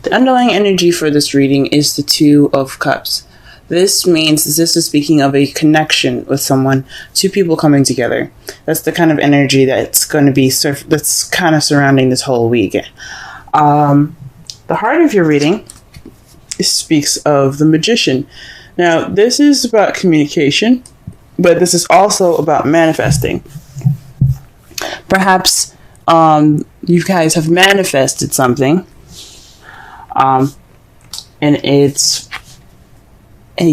The underlying energy for this reading is the Two of Cups. This means this is speaking of a connection with someone, two people coming together. That's the kind of energy that's going to be that's kind of surrounding this whole week. The heart of your reading speaks of the Magician. Now, this is about communication, but this is also about manifesting. Perhaps you guys have manifested something, and it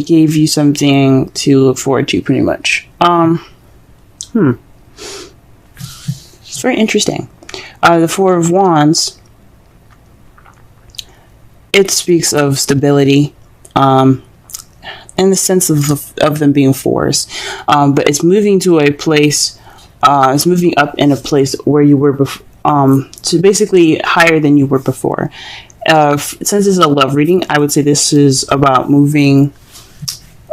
gave you something to look forward to, pretty much. It's very interesting. The Four of Wands, it speaks of stability, in the sense of them being fours, but it's moving to a place. It's moving up in a place where you were before, so basically higher than you were before. Since this is a love reading, I would say this is about moving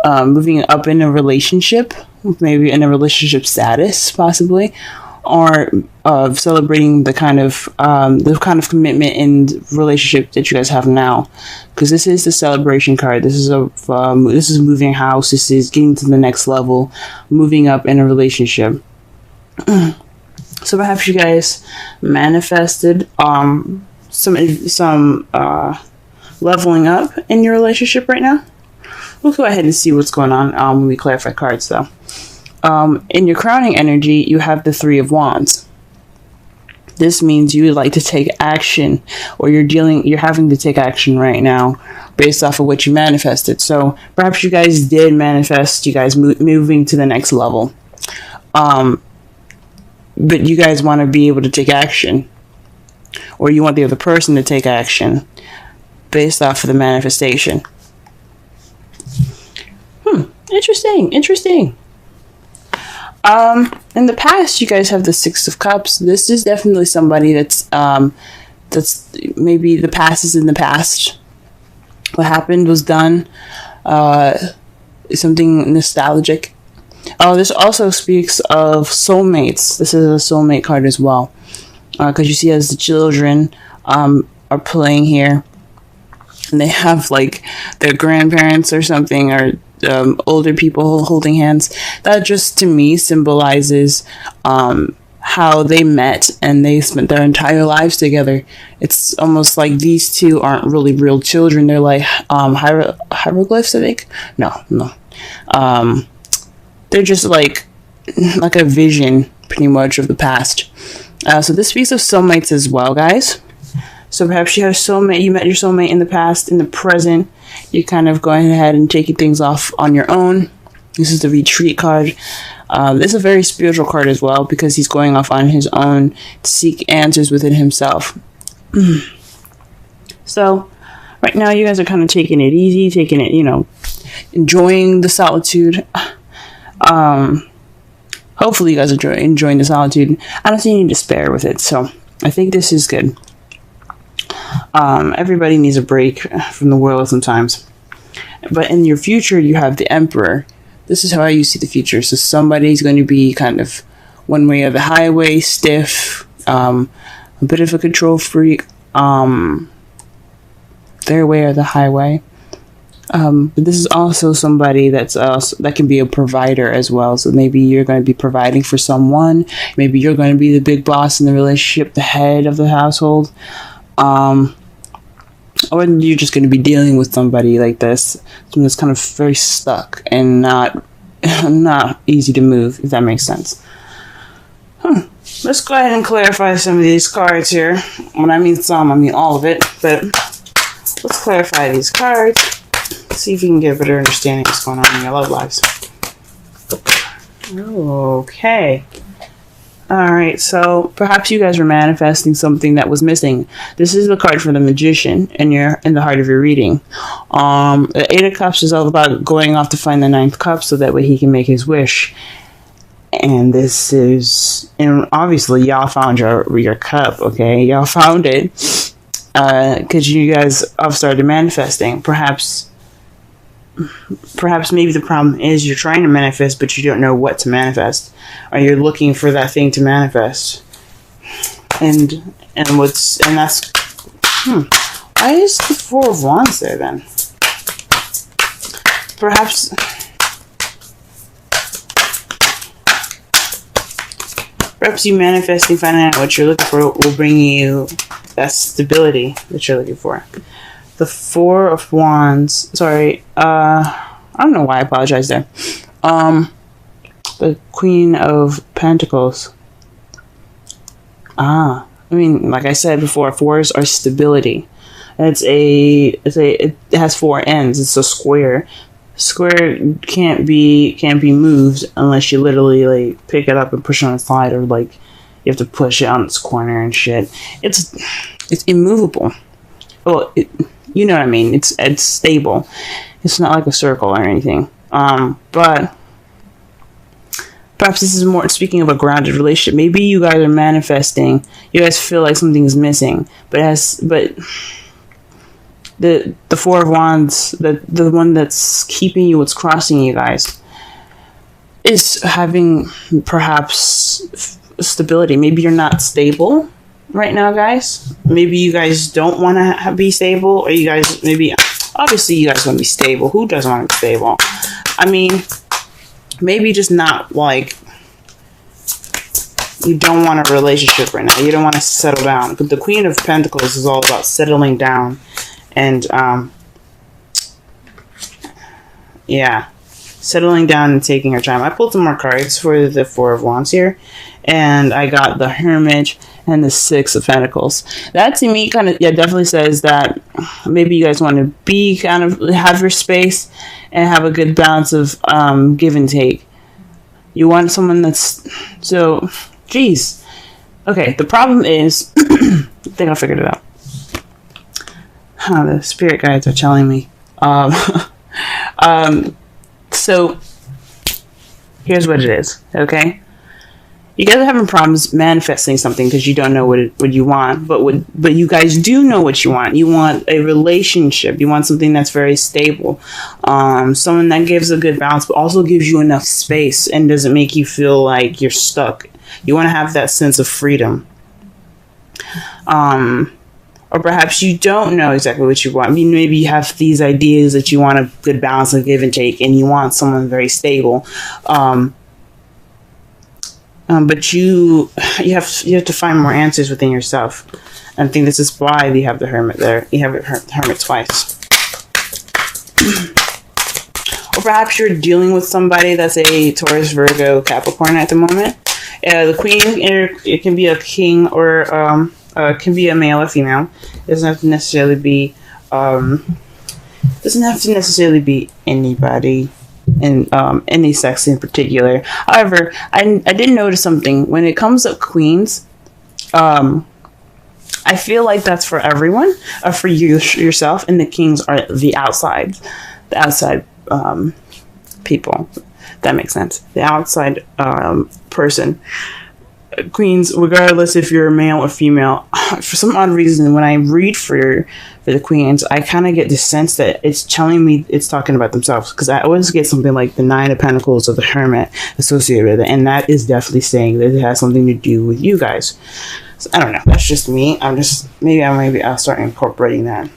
up in a relationship, maybe in a relationship status, possibly, or celebrating the kind of commitment and relationship that you guys have now, because this is the celebration card. This is moving house. This is getting to the next level, moving up in a relationship. So perhaps you guys manifested some leveling up in your relationship right now. We'll go ahead and see what's going on when we clarify cards, though. In your crowning energy, you have the Three of Wands. This means you would like to take action, or you're having to take action right now based off of what you manifested. So perhaps you guys did manifest you guys moving to the next level. But you guys want to be able to take action, or you want the other person to take action based off of the manifestation. Interesting. In the past, you guys have the Six of Cups. This is definitely somebody that's maybe the past is in the past. What happened was done. Something nostalgic. Oh, this also speaks of soulmates. This is a soulmate card as well, because you see as the children are playing here, and they have like their grandparents or something, or older people holding hands. That just to me symbolizes how they met and they spent their entire lives together. It's almost like these two aren't really real children. They're like hieroglyphs, I think. No. They're just like a vision, pretty much, of the past. So this speaks of soulmates as well, guys. So perhaps you have soulmate. You met your soulmate in the past. In the present, you're kind of going ahead and taking things off on your own. This is the Retreat card. This is a very spiritual card as well, because he's going off on his own to seek answers within himself. So right now, you guys are kind of taking it easy, enjoying the solitude. Hopefully you guys are enjoying the solitude. I don't see any despair with it, so I think this is good. Everybody needs a break from the world sometimes. But in your future, you have the Emperor. This is how you see the future. So somebody's going to be kind of one way or the highway, stiff, a bit of a control freak, their way or the highway. But this is also somebody that can be a provider as well. So maybe you're going to be providing for someone. Maybe you're going to be the big boss in the relationship, the head of the household. Or you're just going to be dealing with somebody like this, someone that's kind of very stuck and not easy to move, if that makes sense. Let's go ahead and clarify some of these cards here. When I mean some, I mean all of it. But let's clarify these cards. See if you can get a better understanding of what's going on in your love lives. Okay. Alright, so perhaps you guys were manifesting something that was missing. This is the card for the Magician in the heart of your reading. The Eight of Cups is all about going off to find the Ninth Cup so that way he can make his wish. And this is, and obviously y'all found your cup, okay? Y'all found it. Because you guys have started manifesting. Perhaps maybe the problem is you're trying to manifest, but you don't know what to manifest, or you're looking for that thing to manifest. And that's Why is the Four of Wands there then? Perhaps you manifesting, finding out what you're looking for will bring you that stability that you're looking for. The Four of Wands. Sorry, I don't know why I apologize there. The Queen of Pentacles. I mean, like I said before, fours are stability. It has four ends. It's a square. Square can't be moved unless you literally like pick it up and push it on the side, or like you have to push it on its corner and shit. It's immovable. Well, you know what I mean. It's stable. It's not like a circle or anything. But perhaps this is more speaking of a grounded relationship. Maybe you guys are manifesting. You guys feel like something is missing, but the Four of Wands, the one that's keeping you, what's crossing you guys, is having perhaps stability. Maybe you're not stable right now, guys. Maybe you guys don't want to be stable, or you guys obviously you guys want to be stable. Who doesn't want to be stable? I mean, maybe just not like you don't want a relationship right now. You don't want to settle down. But the Queen of Pentacles is all about settling down. And, yeah, settling down and taking her time. I pulled some more cards for the Four of Wands here, and I got the Hermit and the Six of Pentacles. That to me definitely says that maybe you guys want to have your space and have a good balance of, give and take. You want someone that's, geez. Okay, the problem is, I think I figured it out. The spirit guides are telling me. So here's what it is. Okay, you guys are having problems manifesting something because you don't know what you want. But you guys do know what you want. You want a relationship. You want something that's very stable. Someone that gives a good balance, but also gives you enough space and doesn't make you feel like you're stuck. You want to have that sense of freedom. Or perhaps you don't know exactly what you want. I mean, maybe you have these ideas that you want a good balance of give and take, and you want someone very stable. But you have to find more answers within yourself. And I think this is why we have the Hermit there. You have the Hermit twice. Or perhaps you're dealing with somebody that's a Taurus, Virgo, Capricorn at the moment. The Queen, it can be a king or can be a male or female. It doesn't have to necessarily be anybody in any sex in particular. However, I did notice something when it comes to queens. I feel like that's for everyone, for yourself, and the kings are the outside people. That makes sense. The outside person. Queens, regardless if you're a male or female, for some odd reason, when I read for the queens, I kind of get the sense that it's telling me it's talking about themselves, because I always get something like the Nine of Pentacles or the Hermit associated with it, and that is definitely saying that it has something to do with you guys. So, I don't know. That's just me. Maybe I'll start incorporating that.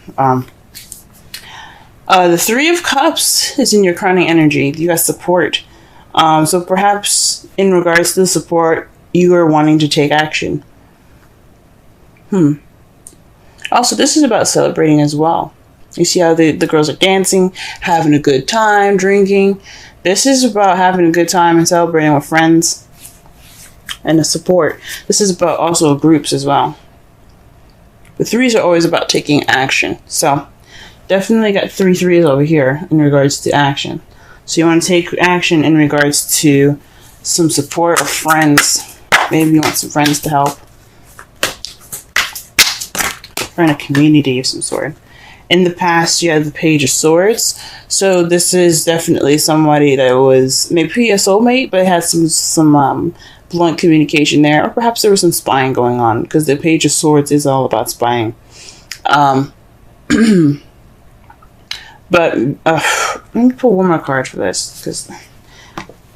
The Three of Cups is in your crowning energy. You got support. So perhaps in regards to the support, you are wanting to take action. Also, this is about celebrating as well. You see how the girls are dancing, having a good time, drinking. This is about having a good time and celebrating with friends and the support. This is about also groups as well. The threes are always about taking action. So definitely got 3 threes over here in regards to action. So you want to take action in regards to some support or friends. Maybe you want some friends to help. Or in a community of some sort. In the past, you had the Page of Swords. So this is definitely somebody that was maybe a soulmate, but had some blunt communication there. Or perhaps there was some spying going on, because the Page of Swords is all about spying. But let me pull one more card for this, because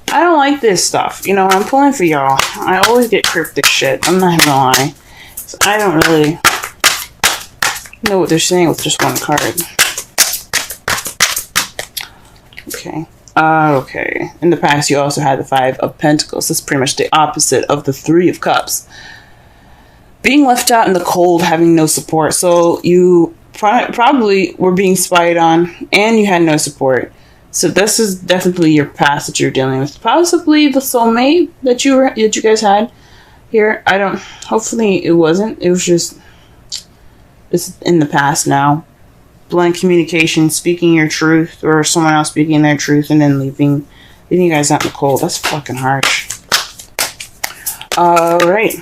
I don't like this stuff. You know, I'm pulling for y'all. I always get cryptic shit. I'm not gonna lie. So I don't really know what they're saying with just one card. Okay. Okay. In the past, you also had the Five of Pentacles. That's pretty much the opposite of the Three of Cups. Being left out in the cold, having no support. So you probably were being spied on, and you had no support. So this is definitely your past that you're dealing with. Possibly the soulmate that you guys had here. I don't. Hopefully it wasn't. It was just. It's in the past now. Blunt communication, speaking your truth, or someone else speaking their truth, and then leaving you guys out in the cold. That's fucking harsh. All right,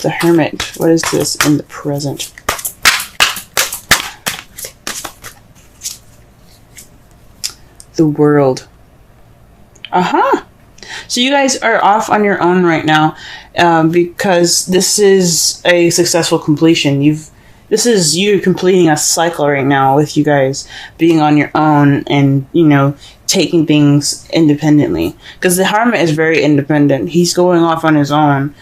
the Hermit. What is this in the present? The World. So you guys are off on your own right now, because this is a successful completion. This is you completing a cycle right now with you guys being on your own and, you know, taking things independently. Because the Hermit is very independent. He's going off on his own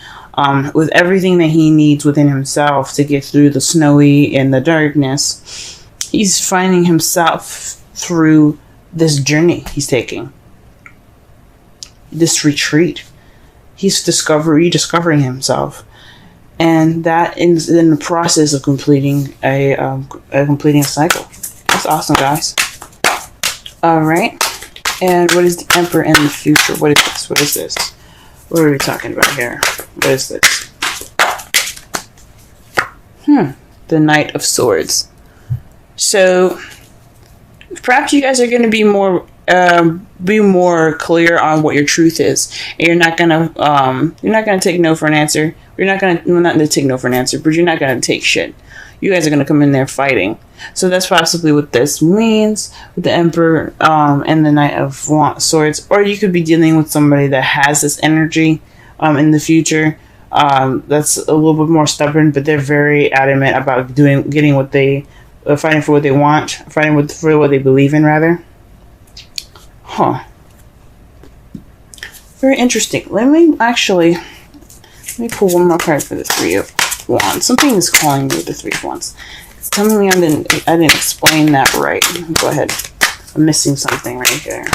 with everything that he needs within himself to get through the snowy and the darkness. He's finding himself through this journey he's taking. This retreat. He's rediscovering himself. And that is in the process of completing a cycle. That's awesome, guys. All right. And what is the Emperor in the future? What is this? What is this? What are we talking about here? What is this? The Knight of Swords. So perhaps you guys are going to be more clear on what your truth is, and you're not gonna take no for an answer. You're not gonna take no for an answer, but you're not gonna take shit. You guys are gonna come in there fighting. So that's possibly what this means with the Emperor and the Knight of Swords. Or you could be dealing with somebody that has this energy in the future. That's a little bit more stubborn, but they're very adamant about fighting for what they want, for what they believe in, rather. Very interesting. Let me pull one more card for the Three of Wands. Something is calling me the Three of Wands. It's telling me I didn't explain that right. Go ahead. I'm missing something right here.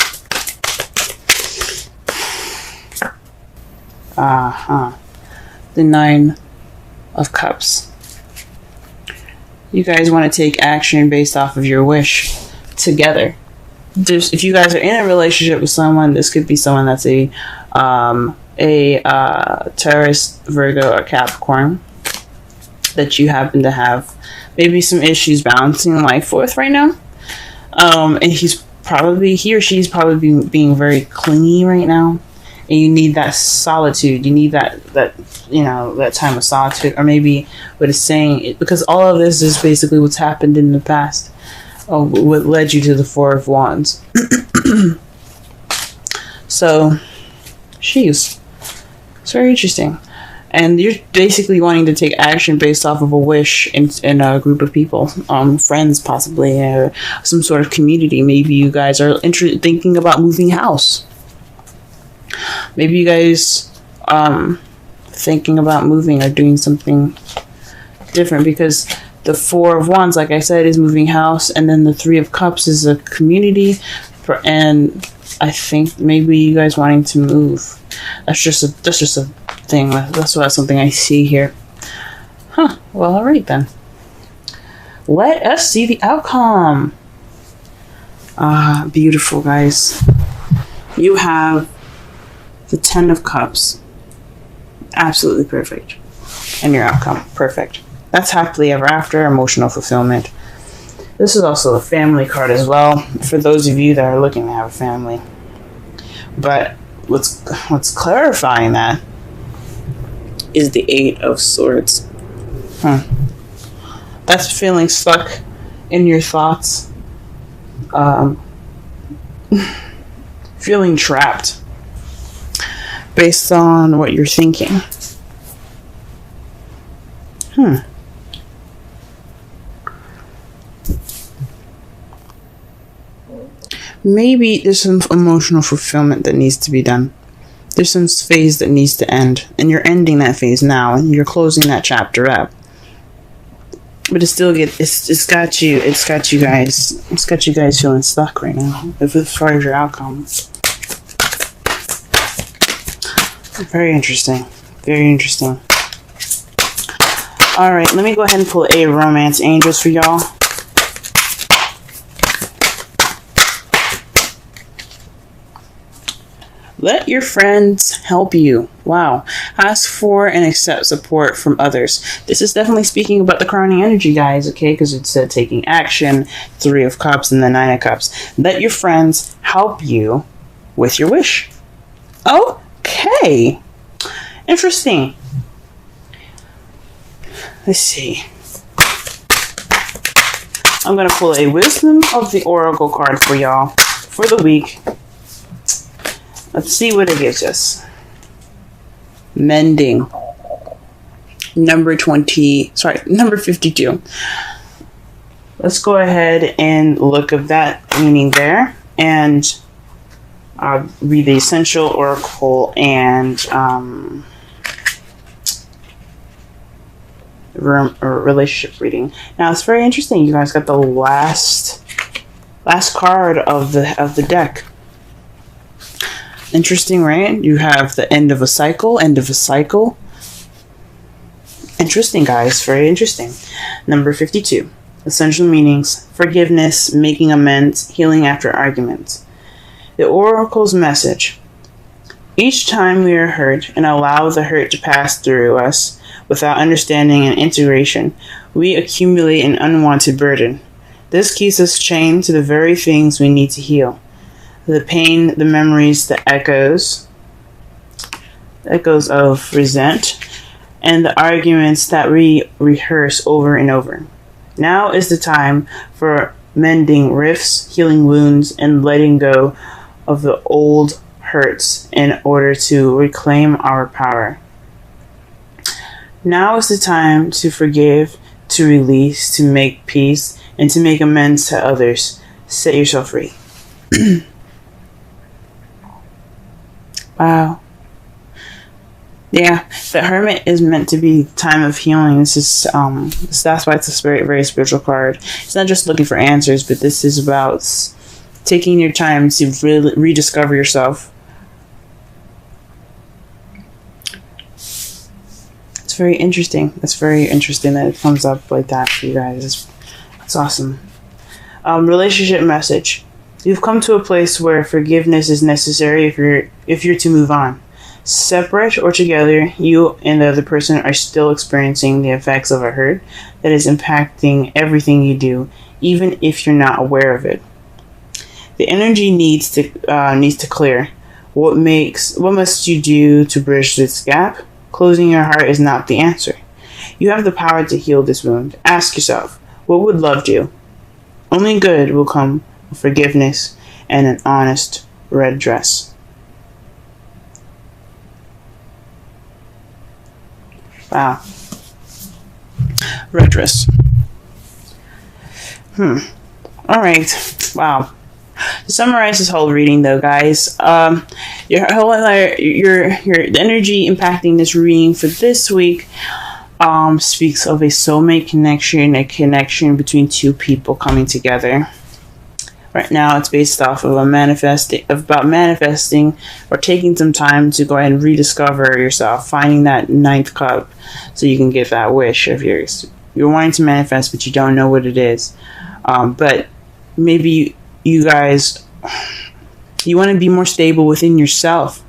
The Nine of Cups. You guys want to take action based off of your wish together. If you guys are in a relationship with someone, this could be someone that's a Taurus, Virgo, or Capricorn that you happen to have maybe some issues balancing life with right now. And he or she's probably being very clingy right now, and you need that solitude. You need that time of solitude, or maybe what it's saying, because all of this is basically what's happened in the past. What led you to the Four of Wands. So, it's very interesting. And you're basically wanting to take action based off of a wish in a group of people, friends possibly, or some sort of community. Maybe you guys are thinking about moving house. Maybe you guys thinking about moving or doing something different, because the Four of Wands, like I said, is moving house, and then the Three of Cups is a community, and I think maybe you guys wanting to move. That's just a thing. That's something I see here. Well, all right then. Let us see the outcome. Beautiful, guys. You have the Ten of Cups. Absolutely perfect. And your outcome, perfect. That's happily ever after, emotional fulfillment. This is also a family card as well, for those of you that are looking to have a family. But what's clarifying that is the Eight of Swords. That's feeling stuck in your thoughts. Feeling trapped based on what you're thinking. Maybe there's some emotional fulfillment that needs to be done. There's some phase that needs to end, and you're ending that phase now, and you're closing that chapter up. But it's got you guys feeling stuck right now as far as your outcome. Very interesting. Very interesting. All right, let me go ahead and pull a romance angels for y'all. Let your friends help you. Wow. Ask for and accept support from others. This is definitely speaking about the crowning energy, guys, okay? Because it said taking action, 3 of Cups, and the 9 of Cups. Let your friends help you with your wish. Okay. Interesting. Let's see. I'm going to pull a Wisdom of the Oracle card for y'all for the week. Let's see what it gives us. Mending. Number 52. Let's go ahead and look at that meaning there. And read the Essential Oracle and relationship reading. Now it's very interesting. You guys got the last card of the deck. Interesting, right? You have the end of a cycle. Interesting, guys. Very interesting. Number 52. Essential meanings. Forgiveness, making amends, healing after arguments. The Oracle's message. Each time we are hurt and allow the hurt to pass through us without understanding and integration, we accumulate an unwanted burden. This keeps us chained to the very things we need to heal. The pain, the memories, the echoes of resent, and the arguments that we rehearse over and over. Now is the time for mending rifts, healing wounds, and letting go of the old hurts in order to reclaim our power. Now is the time to forgive, to release, to make peace, and to make amends to others. Set yourself free. Wow. Yeah, the Hermit is meant to be time of healing. This is that's why it's a very, very spiritual card. It's not just looking for answers, but this is about taking your time to really rediscover yourself. It's very interesting. It's very interesting that it comes up like that for you guys. It's awesome. Relationship message. You've come to a place where forgiveness is necessary if you're to move on. Separate or together, you and the other person are still experiencing the effects of a hurt that is impacting everything you do, even if you're not aware of it. The energy needs to clear. What must you do to bridge this gap? Closing your heart is not the answer. You have the power to heal this wound. Ask yourself, what would love do? Only good will come with forgiveness and an honest red dress. Wow. Red dress. Alright. Wow. To summarize this whole reading, though, guys, the energy impacting this reading for this week speaks of a soulmate connection, a connection between two people coming together. Right now, it's based off of about manifesting or taking some time to go ahead and rediscover yourself, finding that 9th cup, so you can get that wish of yours. You're wanting to manifest, but you don't know what it is. But maybe you guys, you want to be more stable within yourself.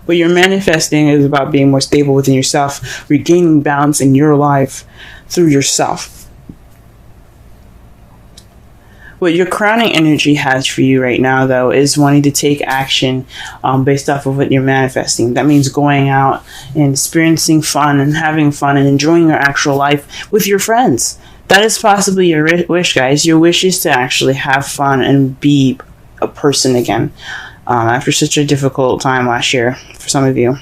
What you're manifesting is about being more stable within yourself, regaining balance in your life through yourself. What your crowning energy has for you right now, though, is wanting to take action based off of what you're manifesting. That means going out and experiencing fun and having fun and enjoying your actual life with your friends. That is possibly your wish, guys. Your wish is to actually have fun and be a person again after such a difficult time last year for some of you.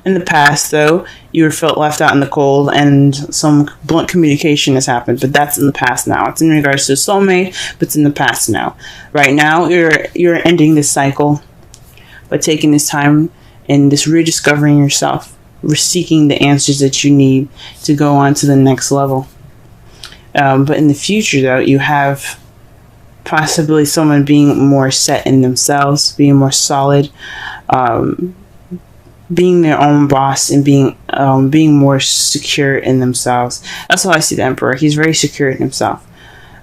In the past, though, you felt left out in the cold and some blunt communication has happened, but that's in the past now. It's in regards to soulmate, but it's in the past now. Right now, you're ending this cycle by taking this time and this rediscovering yourself, seeking the answers that you need to go on to the next level. But in the future, though, you have possibly someone being more set in themselves, being more solid, being their own boss, and being more secure in themselves. That's how I see the Emperor. He's very secure in himself,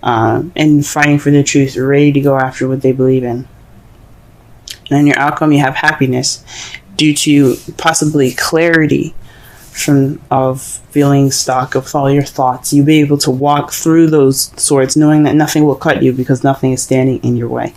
and fighting for the truth, ready to go after what they believe in. And in your outcome, you have happiness due to possibly clarity of feeling stuck of all your thoughts. You'll be able to walk through those swords knowing that nothing will cut you because nothing is standing in your way.